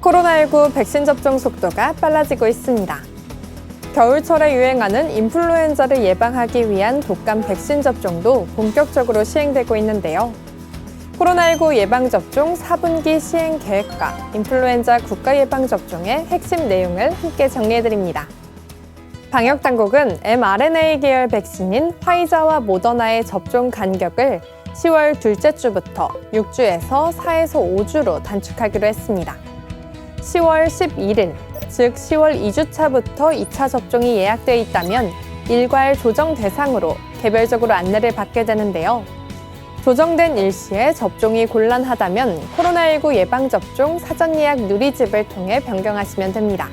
코로나19 백신 접종 속도가 빨라지고 있습니다. 겨울철에 유행하는 인플루엔자를 예방하기 위한 독감 백신 접종도 본격적으로 시행되고 있는데요. 코로나19 예방접종 4분기 시행 계획과 인플루엔자 국가예방접종의 핵심 내용을 함께 정리해드립니다. 방역당국은 mRNA 계열 백신인 화이자와 모더나의 접종 간격을 10월 둘째 주부터 6주에서 4에서 5주로 단축하기로 했습니다. 10월 11일, 즉 10월 2주차부터 2차 접종이 예약돼 있다면 일괄 조정 대상으로 개별적으로 안내를 받게 되는데요. 조정된 일시에 접종이 곤란하다면 코로나19 예방접종 사전예약 누리집을 통해 변경하시면 됩니다.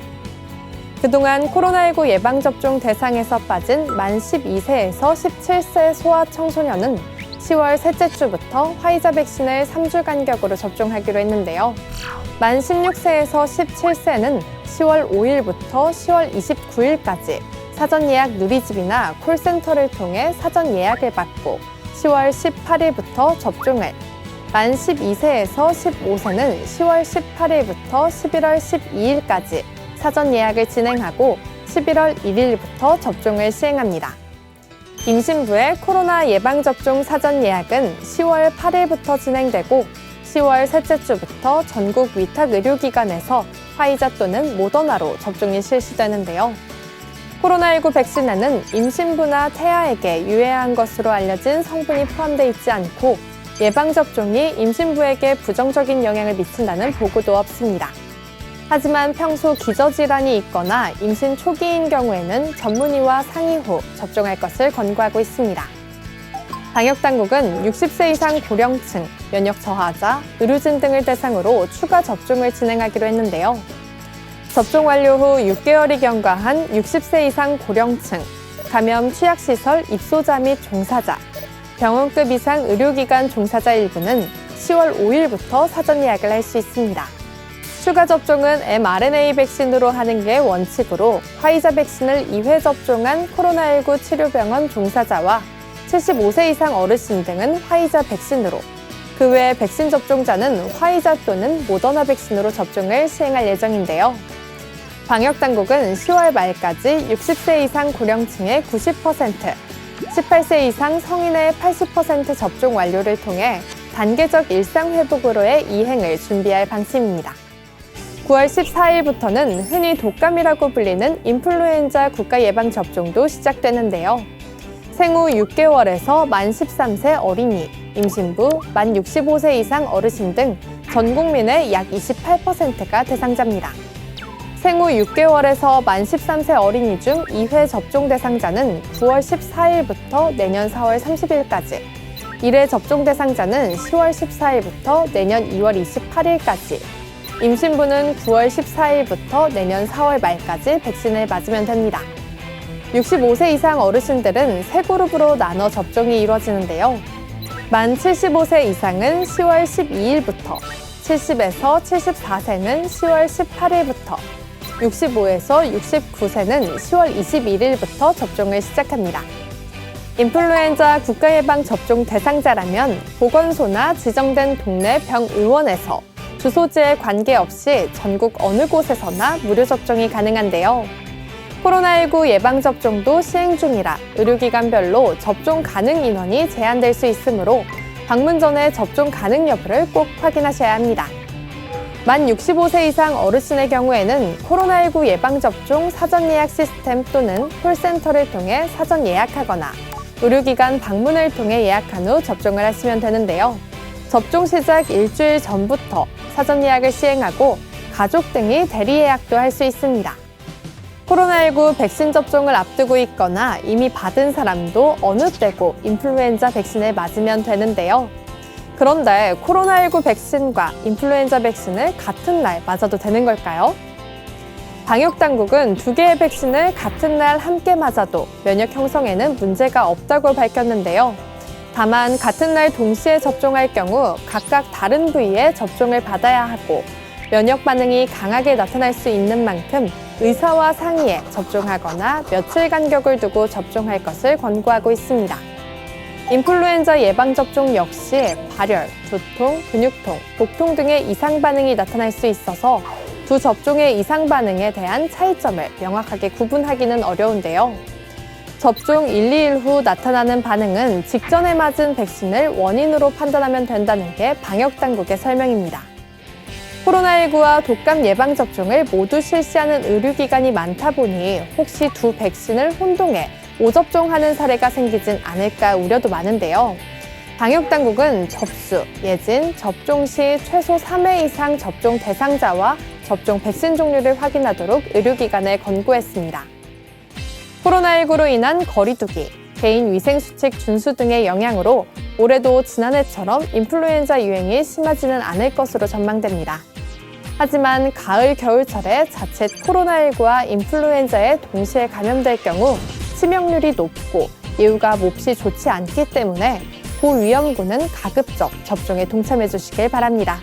그동안 코로나19 예방접종 대상에서 빠진 만 12세에서 17세 소아 청소년은 10월 셋째 주부터 화이자 백신을 3주 간격으로 접종하기로 했는데요. 만 16세에서 17세는 10월 5일부터 10월 29일까지 사전 예약 누리집이나 콜센터를 통해 사전 예약을 받고 10월 18일부터 접종을, 만 12세에서 15세는 10월 18일부터 11월 12일까지 사전 예약을 진행하고 11월 1일부터 접종을 시행합니다. 임신부의 코로나 예방접종 사전 예약은 10월 8일부터 진행되고 10월 셋째 주부터 전국 위탁 의료기관에서 화이자 또는 모더나로 접종이 실시되는데요. 코로나19 백신에는 임신부나 태아에게 유해한 것으로 알려진 성분이 포함되어 있지 않고 예방접종이 임신부에게 부정적인 영향을 미친다는 보고도 없습니다. 하지만 평소 기저질환이 있거나 임신 초기인 경우에는 전문의와 상의 후 접종할 것을 권고하고 있습니다. 방역당국은 60세 이상 고령층, 면역 저하자, 의료진 등을 대상으로 추가 접종을 진행하기로 했는데요. 접종 완료 후 6개월이 경과한 60세 이상 고령층, 감염 취약시설 입소자 및 종사자, 병원급 이상 의료기관 종사자 일부는 10월 5일부터 사전 예약을 할 수 있습니다. 추가 접종은 mRNA 백신으로 하는 게 원칙으로 화이자 백신을 2회 접종한 코로나19 치료병원 종사자와 75세 이상 어르신 등은 화이자 백신으로, 그 외 백신 접종자는 화이자 또는 모더나 백신으로 접종을 시행할 예정인데요. 방역당국은 10월 말까지 60세 이상 고령층의 90%, 18세 이상 성인의 80% 접종 완료를 통해 단계적 일상회복으로의 이행을 준비할 방침입니다. 9월 14일부터는 흔히 독감이라고 불리는 인플루엔자 국가예방접종도 시작되는데요. 생후 6개월에서 만 13세 어린이, 임신부, 만 65세 이상 어르신 등 전 국민의 약 28%가 대상자입니다. 생후 6개월에서 만 13세 어린이 중 2회 접종 대상자는 9월 14일부터 내년 4월 30일까지, 1회 접종 대상자는 10월 14일부터 내년 2월 28일까지, 임신부는 9월 14일부터 내년 4월 말까지 백신을 맞으면 됩니다. 65세 이상 어르신들은 세 그룹으로 나눠 접종이 이루어지는데요. 만 75세 이상은 10월 12일부터, 70에서 74세는 10월 18일부터, 65에서 69세는 10월 21일부터 접종을 시작합니다. 인플루엔자 국가예방접종 대상자라면 보건소나 지정된 동네 병의원에서 주소지에 관계없이 전국 어느 곳에서나 무료 접종이 가능한데요. 코로나19 예방접종도 시행 중이라 의료기관별로 접종 가능 인원이 제한될 수 있으므로 방문 전에 접종 가능 여부를 꼭 확인하셔야 합니다. 만 65세 이상 어르신의 경우에는 코로나19 예방접종 사전 예약 시스템 또는 콜센터를 통해 사전 예약하거나 의료기관 방문을 통해 예약한 후 접종을 하시면 되는데요. 접종 시작 일주일 전부터 사전 예약을 시행하고 가족 등이 대리 예약도 할 수 있습니다. 코로나19 백신 접종을 앞두고 있거나 이미 받은 사람도 어느 때고 인플루엔자 백신을 맞으면 되는데요. 그런데 코로나19 백신과 인플루엔자 백신을 같은 날 맞아도 되는 걸까요? 방역당국은 두 개의 백신을 같은 날 함께 맞아도 면역 형성에는 문제가 없다고 밝혔는데요. 다만 같은 날 동시에 접종할 경우 각각 다른 부위에 접종을 받아야 하고 면역 반응이 강하게 나타날 수 있는 만큼 의사와 상의해 접종하거나 며칠 간격을 두고 접종할 것을 권고하고 있습니다. 인플루엔자 예방접종 역시 발열, 두통, 근육통, 복통 등의 이상 반응이 나타날 수 있어서 두 접종의 이상 반응에 대한 차이점을 명확하게 구분하기는 어려운데요. 접종 1, 2일 후 나타나는 반응은 직전에 맞은 백신을 원인으로 판단하면 된다는 게 방역당국의 설명입니다. 코로나19와 독감 예방접종을 모두 실시하는 의료기관이 많다 보니 혹시 두 백신을 혼동해 오접종하는 사례가 생기진 않을까 우려도 많은데요. 방역당국은 접수, 예진, 접종 시 최소 3회 이상 접종 대상자와 접종 백신 종류를 확인하도록 의료기관에 권고했습니다. 코로나19로 인한 거리두기, 개인 위생수칙 준수 등의 영향으로 올해도 지난해처럼 인플루엔자 유행이 심하지는 않을 것으로 전망됩니다. 하지만 가을, 겨울철에 자칫 코로나19와 인플루엔자에 동시에 감염될 경우 치명률이 높고 예후가 몹시 좋지 않기 때문에 고위험군은 가급적 접종에 동참해 주시길 바랍니다.